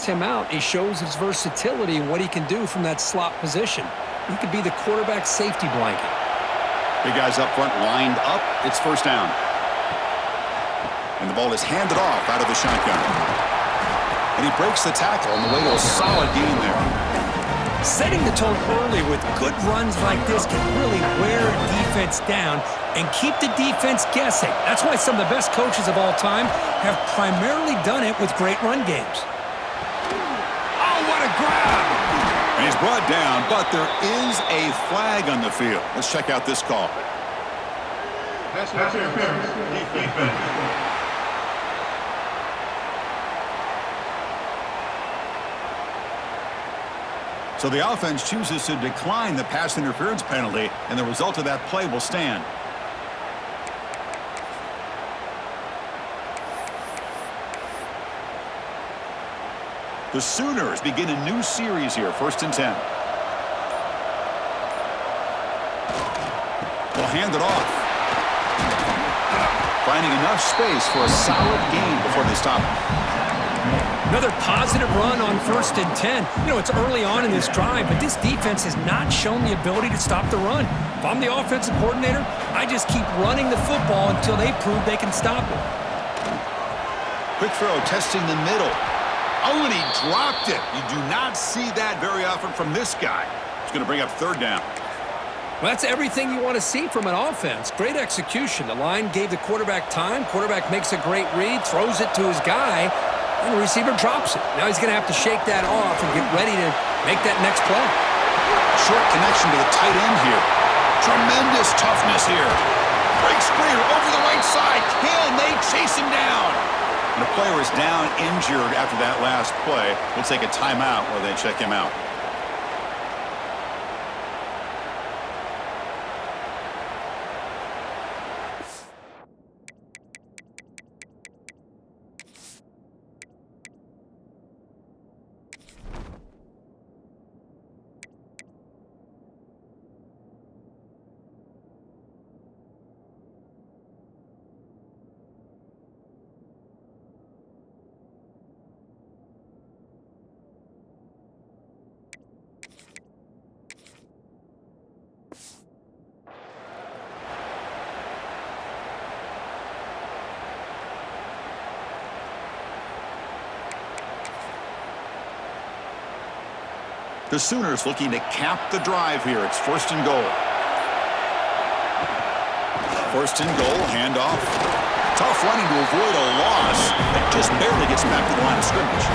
him out. He shows his versatility and what he can do from that slot position. He could be the quarterback's safety blanket. Big guys up front lined up. It's first down. And the ball is handed off out of the shotgun. And he breaks the tackle on the way to a solid gain there. Setting the tone early with good runs like this can really wear a defense down and keep the defense guessing. That's why some of the best coaches of all time have primarily done it with great run games. Oh, what a grab! And he's brought down, but there is a flag on the field. Let's check out this call. Pass interference. Defense. So the offense chooses to decline the pass interference penalty, and the result of that play will stand. The Sooners begin a new series here, 1st and 10. They'll hand it off. Finding enough space for a solid gain before they stop it. Another positive run on 1st and 10. You know, it's early on in this drive, but this defense has not shown the ability to stop the run. If I'm the offensive coordinator, I just keep running the football until they prove they can stop it. Quick throw, testing the middle. Oh, and he dropped it. You do not see that very often from this guy. He's going to bring up 3rd down. Well, that's everything you want to see from an offense. Great execution. The line gave the quarterback time. Quarterback makes a great read, throws it to his guy, and the receiver drops it. Now he's going to have to shake that off and get ready to make that next play. Short connection to the tight end here. Tremendous toughness here. Breaks clear over the right side. Can they chase him down? And the player is down injured after that last play. We'll take a timeout while they check him out. The Sooners looking to cap the drive here. It's 1st and goal. 1st and goal, handoff. Tough running to avoid a loss. It just barely gets back to the line of scrimmage.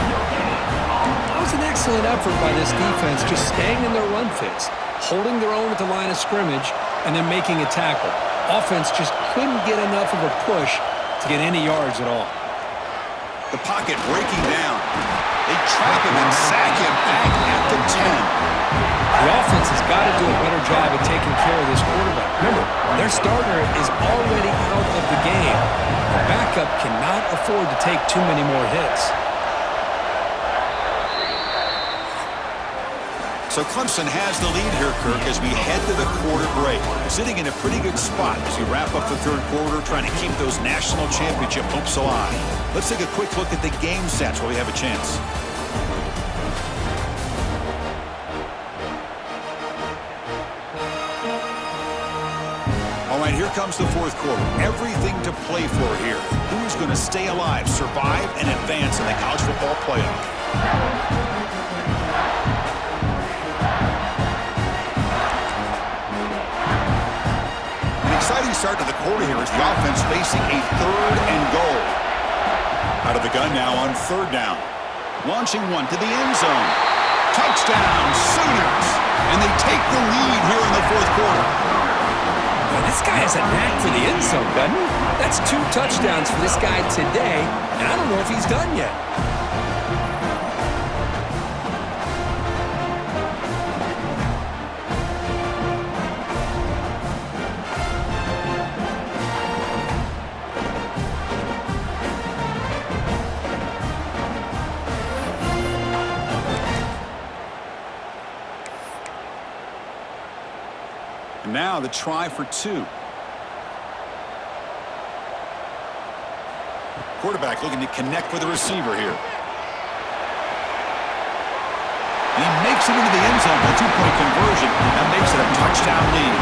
That was an excellent effort by this defense, just staying in their run fits, holding their own at the line of scrimmage, and then making a tackle. Offense just couldn't get enough of a push to get any yards at all. The pocket breaking down. They track him and sack him back at the 10. The offense has got to do a better job of taking care of this quarterback. Remember, their starter is already out of the game. The backup cannot afford to take too many more hits. So Clemson has the lead here, Kirk, as we head to the quarter break. Sitting in a pretty good spot as we wrap up the 3rd quarter, trying to keep those national championship hopes alive. Let's take a quick look at the game stats while we have a chance. All right, here comes the 4th quarter. Everything to play for here. Who's going to stay alive, survive, and advance in the college football playoff? Exciting start to the quarter here as the offense facing a 3rd and goal. Out of the gun now on 3rd down. Launching one to the end zone. Touchdown, Sooners! And they take the lead here in the 4th quarter. Well, this guy has a knack for the end zone, doesn't he? That's 2 touchdowns for this guy today, and I don't know if he's done yet. Now the try for 2. Quarterback looking to connect with the receiver here. Takes it into the end zone for a two-point conversion. That makes it a touchdown lead.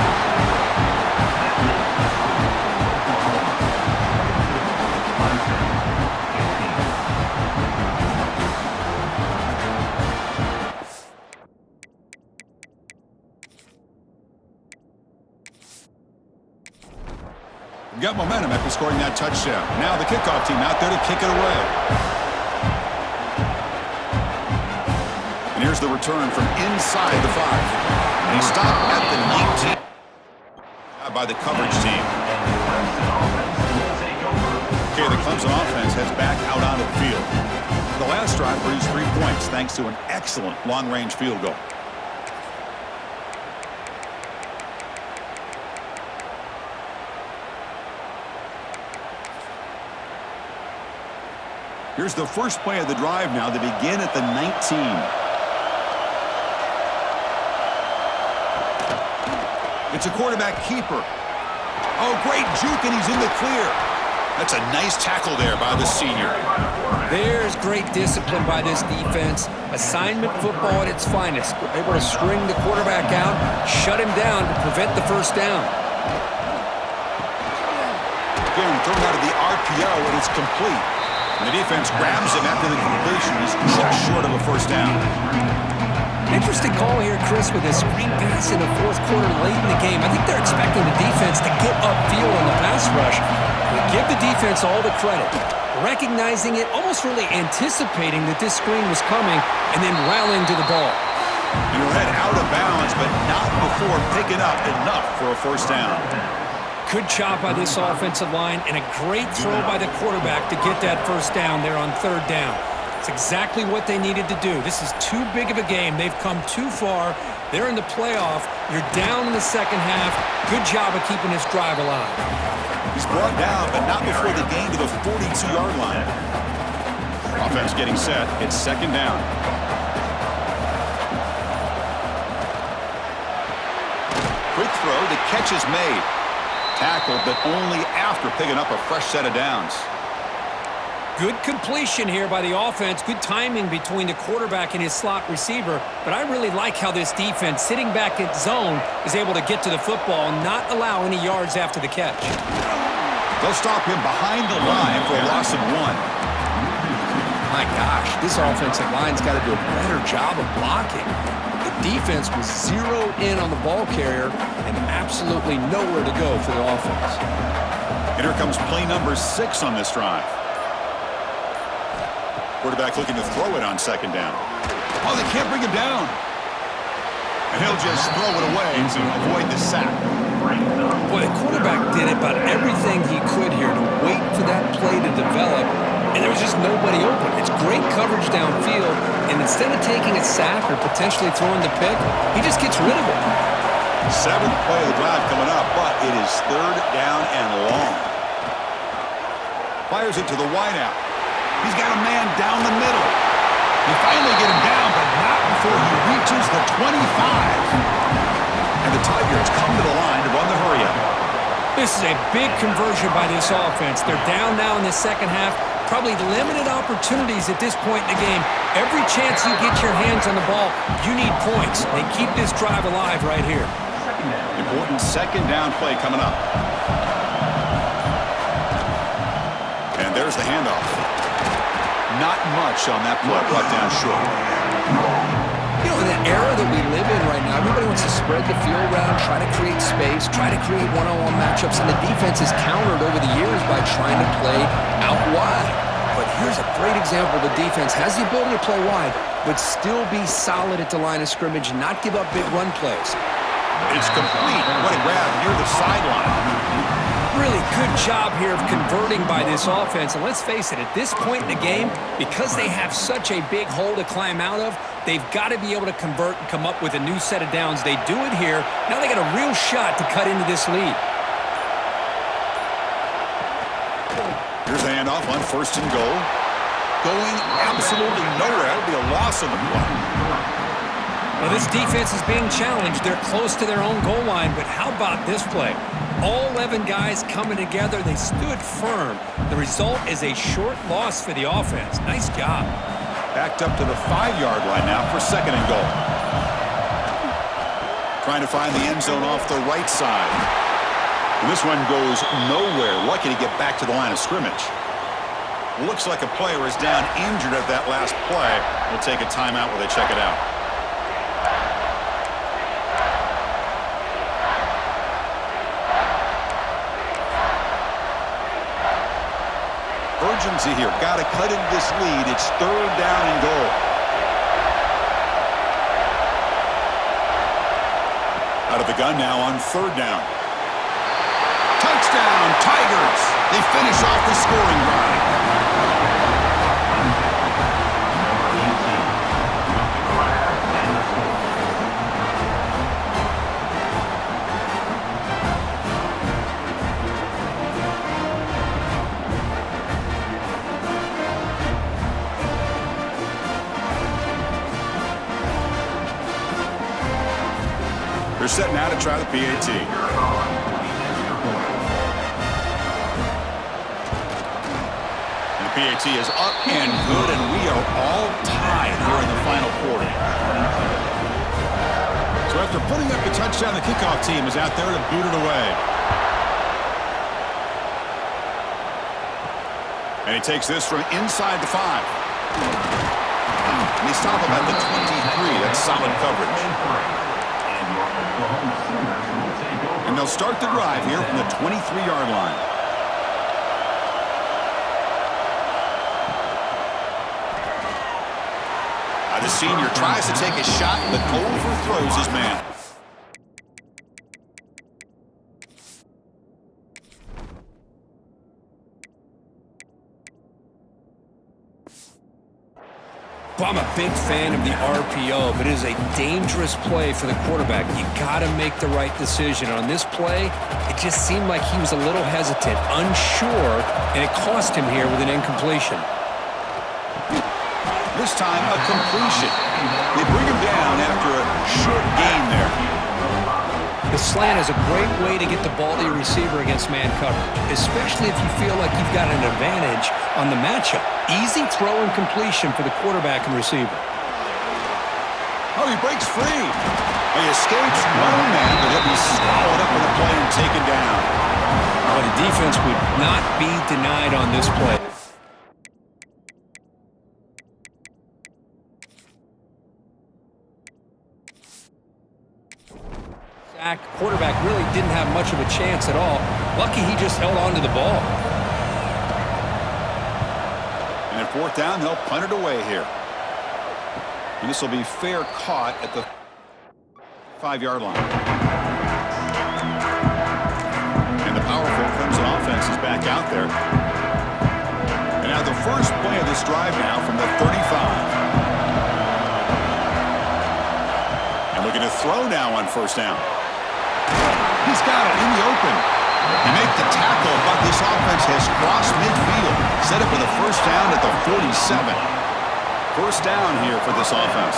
Got momentum after scoring that touchdown. Now the kickoff team out there to kick it away. And here's the return from inside the 5. And he stopped at the 19 by the coverage team. Okay, the Clemson offense heads back out onto the field. The last drive produced 3 points thanks to an excellent long-range field goal. Here's the first play of the drive now. They begin at the 19. It's a quarterback keeper. Oh, great juke, and he's in the clear. That's a nice tackle there by the senior. There's great discipline by this defense. Assignment football at its finest. Able to string the quarterback out, shut him down to prevent the first down. Again, thrown out of the RPO, and it's complete. And the defense grabs him after the completion. He's just short of a first down. Interesting call here, Chris, with a screen pass in the fourth quarter late in the game. I think they're expecting the defense to get upfield on the pass rush. We give the defense all the credit, recognizing it, almost really anticipating that this screen was coming, and then rallying to the ball. Your head out of bounds, but not before picking up enough for a first down. Good job by this offensive line, and a great throw by the quarterback to get that first down there on third down. It's exactly what they needed to do. This is too big of a game. They've come too far. They're in the playoff. You're down in the second half. Good job of keeping this drive alive. He's brought down, but not before the gain to the 42-yard line. Offense getting set. It's second down. Quick throw. The catch is made. Tackled, but only after picking up a fresh set of downs. Good completion here by the offense. Good timing between the quarterback and his slot receiver. But I really like how this defense, sitting back in zone, is able to get to the football and not allow any yards after the catch. They'll stop him behind the line for a loss of 1. My gosh, this offensive line's got to do a better job of blocking. The defense was zeroed in on the ball carrier and absolutely nowhere to go for the offense. And here comes play number 6 on this drive. Quarterback looking to throw it on second down. Oh, they can't bring him down. And he'll just throw it away to avoid the sack. Boy, the quarterback did about everything he could here to wait for that play to develop, and there was just nobody open. It's great coverage downfield, and instead of taking a sack or potentially throwing the pick, he just gets rid of it. 7th play of the drive coming up, but it is third down and long. Fires it to the wideout. He's got a man down the middle. They finally get him down, but not before he reaches the 25. And the Tigers come to the line to run the hurry-up. This is a big conversion by this offense. They're down now in the second half. Probably limited opportunities at this point in the game. Every chance you get your hands on the ball, you need points. They keep this drive alive right here. Important second down play coming up. And there's the handoff. Not much on that play, brought down short. You know, in the era that we live in right now, everybody wants to spread the field around, try to create space, try to create one-on-one matchups, and the defense is countered over the years by trying to play out wide. But here's a great example. The defense has the ability to play wide, but still be solid at the line of scrimmage and not give up big run plays. It's complete. What a grab near the sideline. Really good job here of converting by this offense. And let's face it, at this point in the game, because they have such a big hole to climb out of, they've got to be able to convert and come up with a new set of downs. They do it here. Now they got a real shot to cut into this lead. Here's the handoff on first and goal. Going absolutely nowhere. That'll be a loss on the play. Well, this defense is being challenged. They're close to their own goal line, but how about this play? All 11 guys coming together. They stood firm. The result is a short loss for the offense. Nice job. Backed up to the 5-yard line now for 2nd and goal. Trying to find the end zone off the right side. And this one goes nowhere. Lucky to get back to the line of scrimmage. Looks like a player is down injured at that last play. We'll take a timeout while they check it out. Urgency here. Got to cut into this lead. It's 3rd down and goal. Out of the gun now on 3rd down. Touchdown, Tigers! They finish off the scoring drive. They're set now to try the PAT. And the PAT is up and good, and we are all tied here in the final quarter. So after putting up the touchdown, the kickoff team is out there to boot it away. And he takes this from inside the 5. And they stop him at the 23. That's solid coverage. And they'll start the drive here from the 23-yard line. The senior tries to take a shot, but overthrows his man. I'm a big fan of the RPO, but it is a dangerous play for the quarterback. You got to make the right decision. On this play, it just seemed like he was a little hesitant, unsure, and it cost him here with an incompletion. This time, a completion. They bring him down after a short gain there. The slant is a great way to get the ball to your receiver against man coverage, especially if you feel like you've got an advantage on the matchup. Easy throw and completion for the quarterback and receiver. Oh, he breaks free. He escapes one man, but he'll be swallowed up in the play and taken down. Well, the defense would not be denied on this play. Quarterback really didn't have much of a chance at all. Lucky he just held on to the ball. And at 4th down, they'll punt it away here. And this will be fair caught at the 5-yard line. And the powerful Crimson offense is back out there. And now the first play of this drive now from the 35. And looking to throw now on 1st down. He's got it in the open. They make the tackle, but this offense has crossed midfield. Set up with a 1st down at the 47. 1st down here for this offense.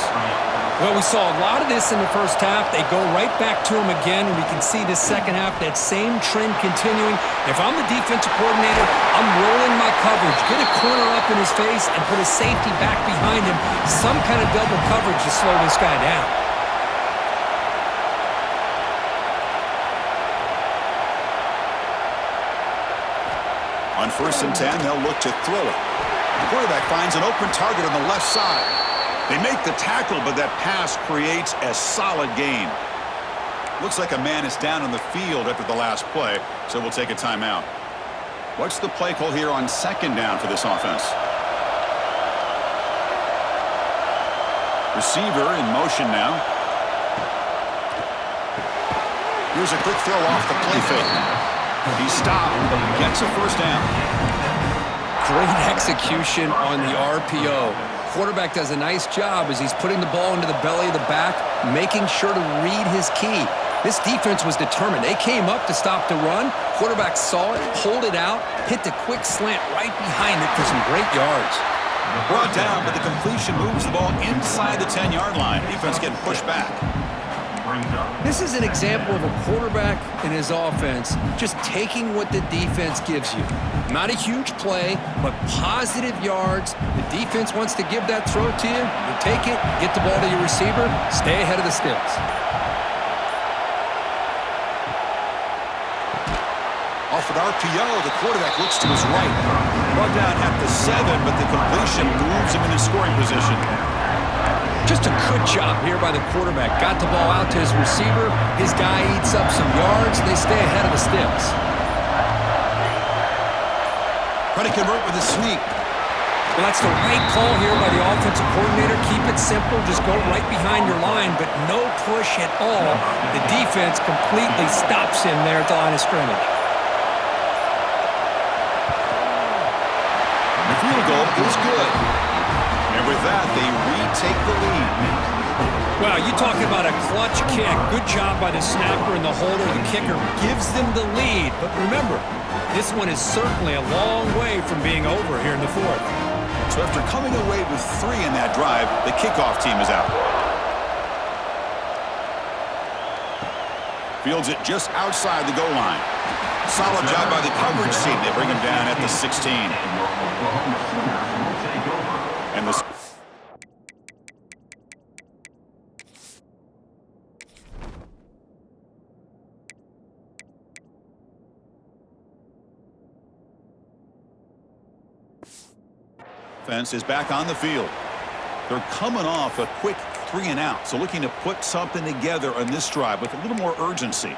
Well, we saw a lot of this in the first half. They go right back to him again, and we can see the second half, that same trend continuing. If I'm the defensive coordinator, I'm rolling my coverage. Get a corner up in his face and put a safety back behind him. Some kind of double coverage to slow this guy down. On 1st and 10, they'll look to throw it. The quarterback finds an open target on the left side. They make the tackle, but that pass creates a solid gain. Looks like a man is down on the field after the last play, so we'll take a timeout. What's the play call here on 2nd down for this offense? Receiver in motion now. Here's a quick throw off the play fake. He stopped, but he gets a 1st down. Great execution on the RPO. Quarterback does a nice job as he's putting the ball into the belly of the back, making sure to read his key. This defense was determined. They came up to stop the run. Quarterback saw it, pulled it out, hit the quick slant right behind it for some great yards. Brought down, but the completion moves the ball inside the 10-yard line. Defense getting pushed back. brings up. This is an example of a quarterback and his offense just taking what the defense gives you. Not a huge play, but positive yards. The defense wants to give that throw to you. You take it, get the ball to your receiver, stay ahead of the sticks. Off an RPO, the quarterback looks to his right. Brought down at the 7, but the completion moves him into scoring position. Just a good job here by the quarterback. Got the ball out to his receiver. His guy eats up some yards. They stay ahead of the sticks. Trying to convert with a sneak. Well, that's the right call here by the offensive coordinator. Keep it simple. Just go right behind your line, but no push at all. The defense completely stops him there at the line of scrimmage. The field goal is good. And with that, they retake the lead. Well, you talk about a clutch kick. Good job by the snapper and the holder. The kicker gives them the lead. But remember, this one is certainly a long way from being over here in the fourth. So after coming away with 3 in that drive, the kickoff team is out. Fields it just outside the goal line. Solid job by the coverage team. They bring him down at the 16. And the offense is back on the field. They're coming off a quick 3 and out, so looking to put something together on this drive with a little more urgency.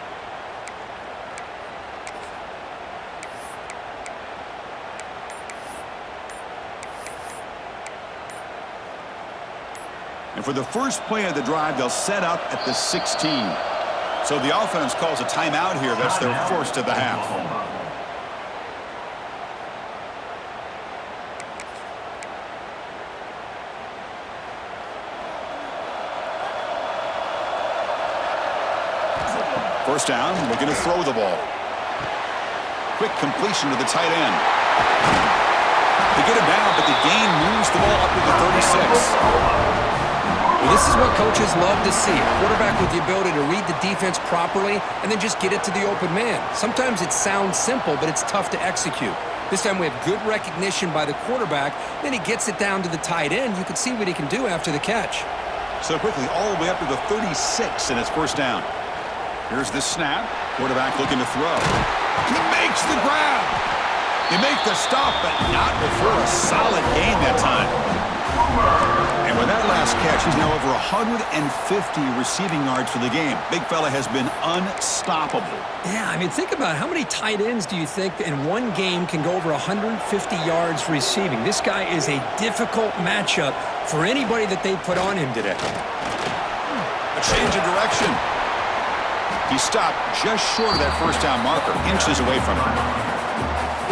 And for the first play of the drive, they'll set up at the 16. So the offense calls a timeout here. That's their first of the half. First down, looking to throw the ball. Quick completion to the tight end. They get him down, but the gain moves the ball up to the 36. Well, this is what coaches love to see. A quarterback with the ability to read the defense properly and then just get it to the open man. Sometimes it sounds simple, but it's tough to execute. This time we have good recognition by the quarterback. Then he gets it down to the tight end. You can see what he can do after the catch. So quickly, all the way up to the 36, and it's first down. Here's the snap. Quarterback looking to throw. He makes the grab. He makes the stop, but not before a solid gain that time. And with that last catch, he's now over 150 receiving yards for the game. Big fella has been unstoppable. Yeah, I mean, think about it. How many tight ends do you think in one game can go over 150 yards receiving? This guy is a difficult matchup for anybody that they put on him today. A change of direction. He stopped just short of that first down marker, inches away from it.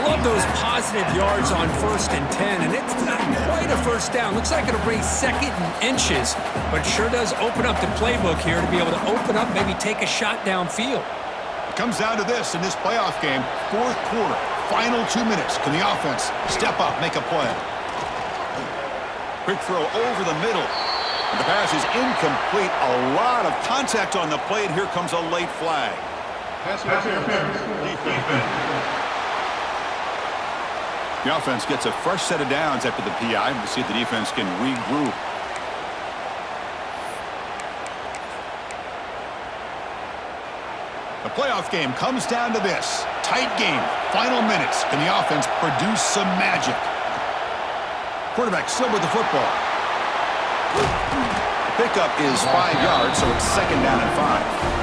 Love those positive yards on 1st and 10, and it's not quite a first down. Looks like it'll bring 2nd and inches, but sure does open up the playbook here to be able to open up, maybe take a shot downfield. It comes down to this in this playoff game, 4th quarter, final 2 minutes. Can the offense step up, make a play? Quick throw over the middle. And the pass is incomplete. A lot of contact on the play, and here comes a late flag. Pass interference. Defense. The offense gets a fresh set of downs after the PI. We'll see if the defense can regroup. The playoff game comes down to this. Tight game. Final minutes. Can the offense produce some magic? Quarterback still with the football. The pickup is 5 yards, so it's 2nd down and 5.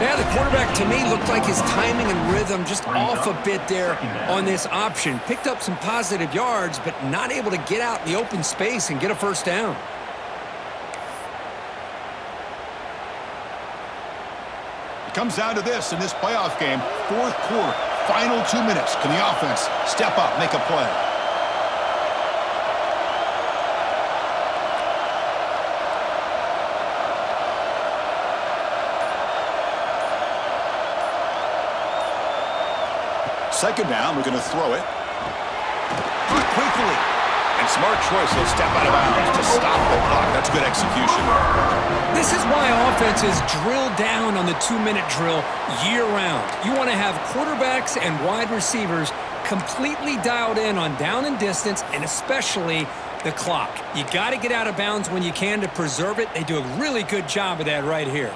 Yeah, the quarterback, to me, looked like his timing and rhythm just off a bit there on this option. Picked up some positive yards, but not able to get out in the open space and get a first down. It comes down to this in this playoff game. 4th quarter, final 2 minutes. Can the offense step up, make a play? Second down, we're going to throw it. Quickly. And smart choice, he'll step out of bounds to stop the clock. That's good execution. This is why offenses drill down on the 2-minute drill year-round. You want to have quarterbacks and wide receivers completely dialed in on down and distance, and especially the clock. You got to get out of bounds when you can to preserve it. They do a really good job of that right here.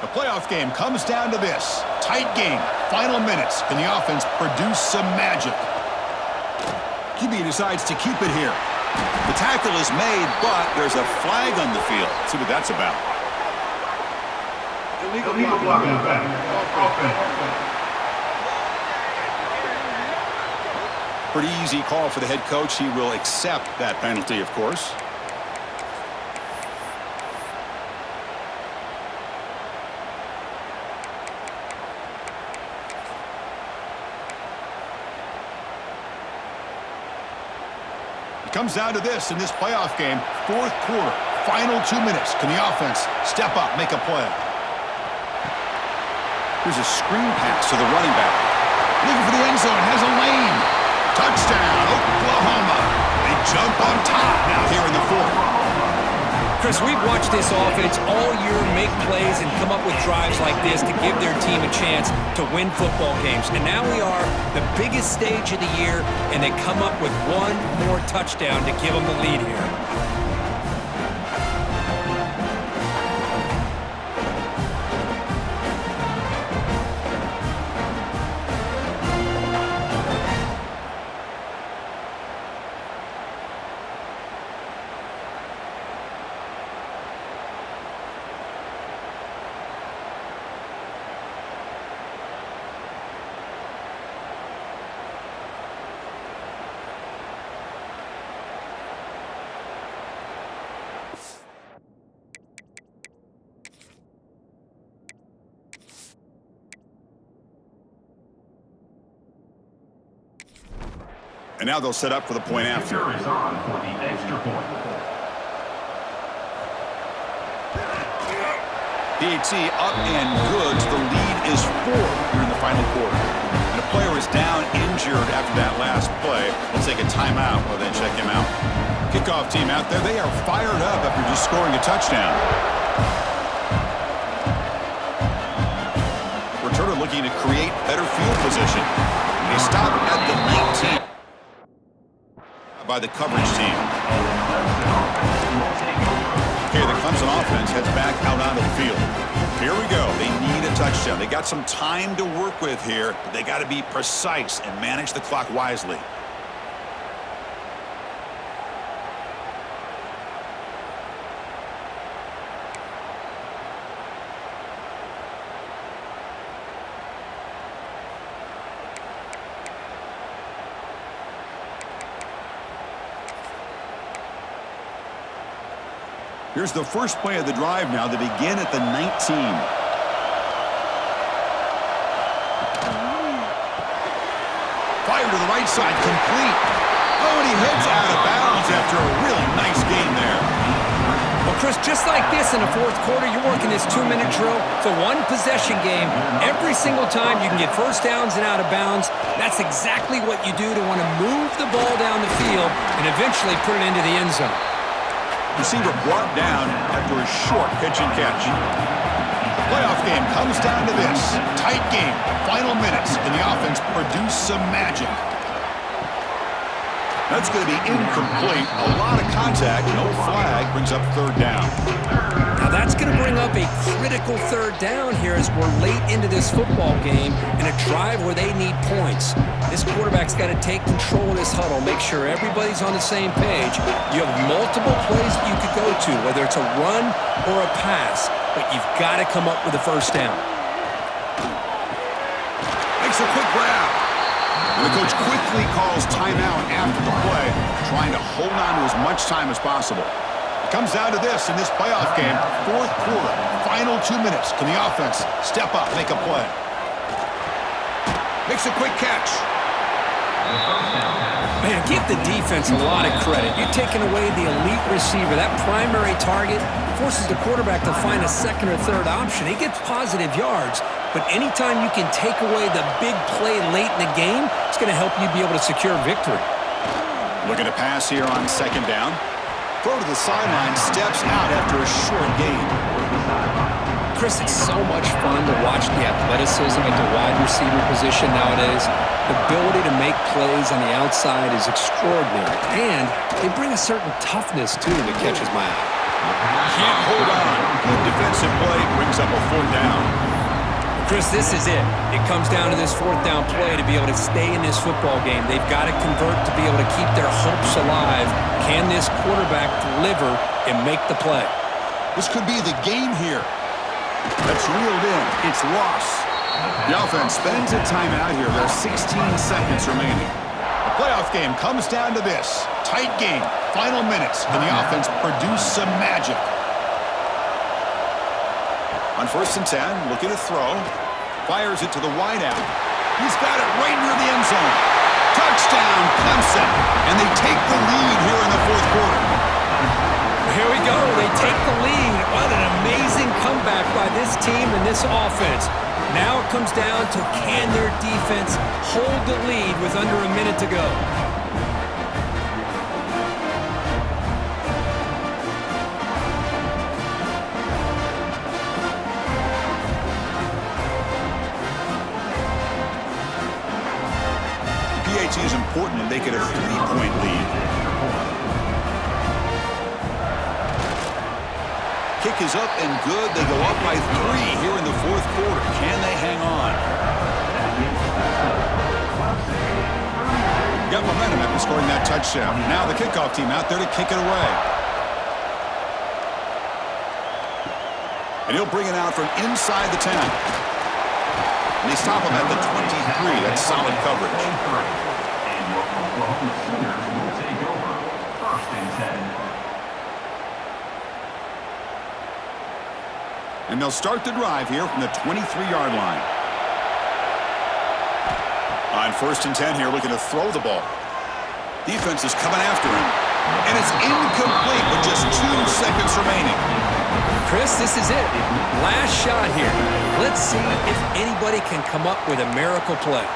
The playoff game comes down to this. Tight game. Final minutes. Can the offense produce some magic? QB decides to keep it here. The tackle is made, but there's a flag on the field. Let's see what that's about. Illegal blocking offense. Pretty easy call for the head coach. He will accept that penalty, of course. Comes down to this in this playoff game. Fourth quarter, final 2 minutes. Can the offense step up, make a play? Here's a screen pass to the running back. Looking for the end zone, has a lane. Touchdown, Oklahoma. They jump on top now here in the fourth. Chris, we've watched this offense all year make plays and come up with drives like this to give their team a chance to win football games. And now we are the biggest stage of the year, and they come up with one more touchdown to give them the lead here. And now they'll set up for the point after. Is on for the extra point. PAT up and good. The lead is 4 here in the final quarter. And a player is down injured after that last play. We'll take a timeout while they check him out. Kickoff team out there. They are fired up after just scoring a touchdown. Returner looking to create better field position. They stop at the 19 by the coverage team. Here that comes an offense, heads back out onto the field. Here we go. They need a touchdown. They got some time to work with here, but they got to be precise and manage the clock wisely. Here's the first play of the drive now. They begin at the 19. Fire to the right side, complete. Oh, and he heads out of bounds after a really nice game there. Well, Chris, just like this in the fourth quarter, you're working this 2-minute drill. It's a one-possession game. Every single time you can get first downs and out of bounds. That's exactly what you do to want to move the ball down the field and eventually put it into the end zone. Receiver brought down after a short pitch and catch. The playoff game comes down to this. Tight game, final minutes, and the offense produce some magic. That's going to be incomplete. A lot of contact, no flag, brings up third down. Now that's going to bring up a critical third down here as we're late into this football game and a drive where they need points. This quarterback's got to take control of this huddle, make sure everybody's on the same page. You have multiple plays that you could go to, whether it's a run or a pass, but you've got to come up with a first down. Makes a quick grab. And the coach quickly calls timeout after the play, trying to hold on to as much time as possible. It comes down to this in this playoff game, fourth quarter, final 2 minutes. Can the offense step up, make a play? Makes a quick catch. Man, give the defense a lot of credit. You're taking away the elite receiver. That primary target forces the quarterback to find a second or third option. He gets positive yards, but anytime you can take away the big play late in the game, it's going to help you be able to secure victory. Looking to pass here on second down. Throw to the sideline, steps out after a short gain. Chris, it's so much fun to watch the athleticism at the wide receiver position nowadays. The ability to make plays on the outside is extraordinary, and they bring a certain toughness, too, that catches my eye. Can't hold on. Good defensive play brings up a 4th down. Chris, this is it. It comes down to this 4th down play to be able to stay in this football game. They've got to convert to be able to keep their hopes alive. Can this quarterback deliver and make the play? This could be the game here. That's reeled in. It's lost. The offense spends a timeout here. There are 16 seconds remaining. The playoff game comes down to this. Tight game. Final minutes. Can the offense produce some magic? On 1st and 10, looking to throw. Fires it to the wideout. He's got it right near the end zone. Touchdown, Clemson. And they take the lead here in the 4th quarter. Here we go. They take the lead. What an amazing comeback by this team and this offense. Now it comes down to can their defense hold the lead with under a minute to go. PAT is important and they get a 3-point lead. Kick is up and good. They go up by 3 here in the 4th quarter. Can they hang on? Got momentum after scoring that touchdown. Now the kickoff team out there to kick it away. And he'll bring it out from inside the 10. And they stop him at the 23. That's solid coverage. And your Oklahoma Sooners will take over 1st and 10. And they'll start the drive here from the 23-yard line. On 1st and 10 here, looking to throw the ball. Defense is coming after him. And it's incomplete with just 2 seconds remaining. Chris, this is it. Last shot here. Let's see if anybody can come up with a miracle play.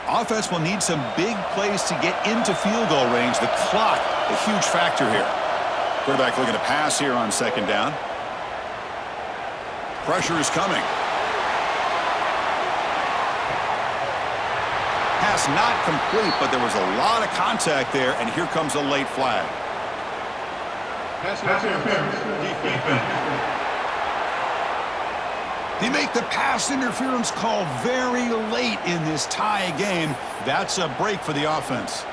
Offense will need some big plays to get into field goal range. The clock, a huge factor here. Quarterback looking to pass here on 2nd down. Pressure is coming. Pass not complete, but there was a lot of contact there, and here comes a late flag. Pass interference. Defense. They make the pass interference call very late in this tie game. That's a break for the offense.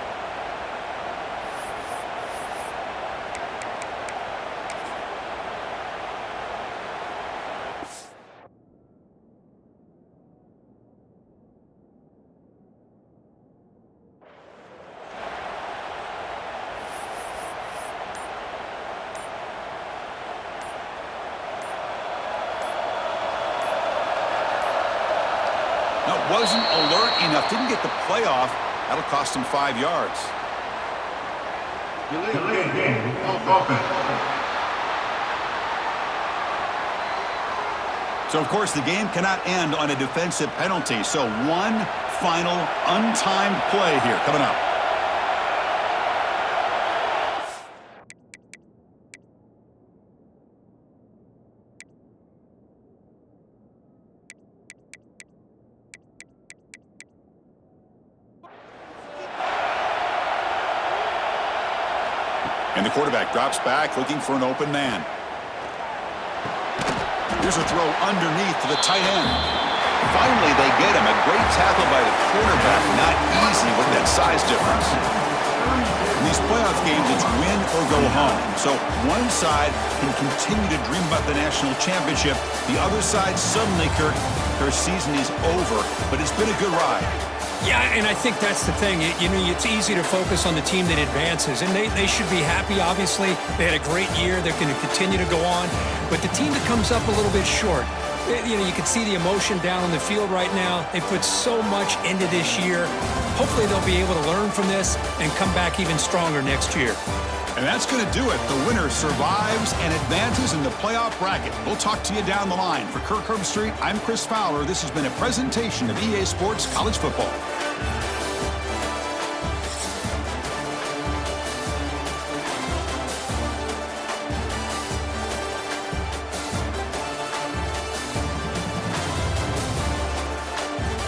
Wasn't alert enough, didn't get the play off. That'll cost him 5 yards. Delayed game. Offense. So, of course, the game cannot end on a defensive penalty. So, one final untimed play here coming up. And the quarterback drops back, looking for an open man. Here's a throw underneath to the tight end. Finally, they get him. A great tackle by the quarterback. Not easy with that size difference. In these playoff games, it's win or go home. So one side can continue to dream about the national championship. The other side, suddenly, Kirk, their season is over. But it's been a good ride. Yeah, and I think that's the thing. It's easy to focus on the team that advances, and they should be happy, obviously. They had a great year. They're going to continue to go on. But the team that comes up a little bit short, you can see the emotion down on the field right now. They put so much into this year. Hopefully they'll be able to learn from this and come back even stronger next year. And that's going to do it. The winner survives and advances in the playoff bracket. We'll talk to you down the line. For Kirk Herbstreit, I'm Chris Fowler. This has been a presentation of EA Sports College Football.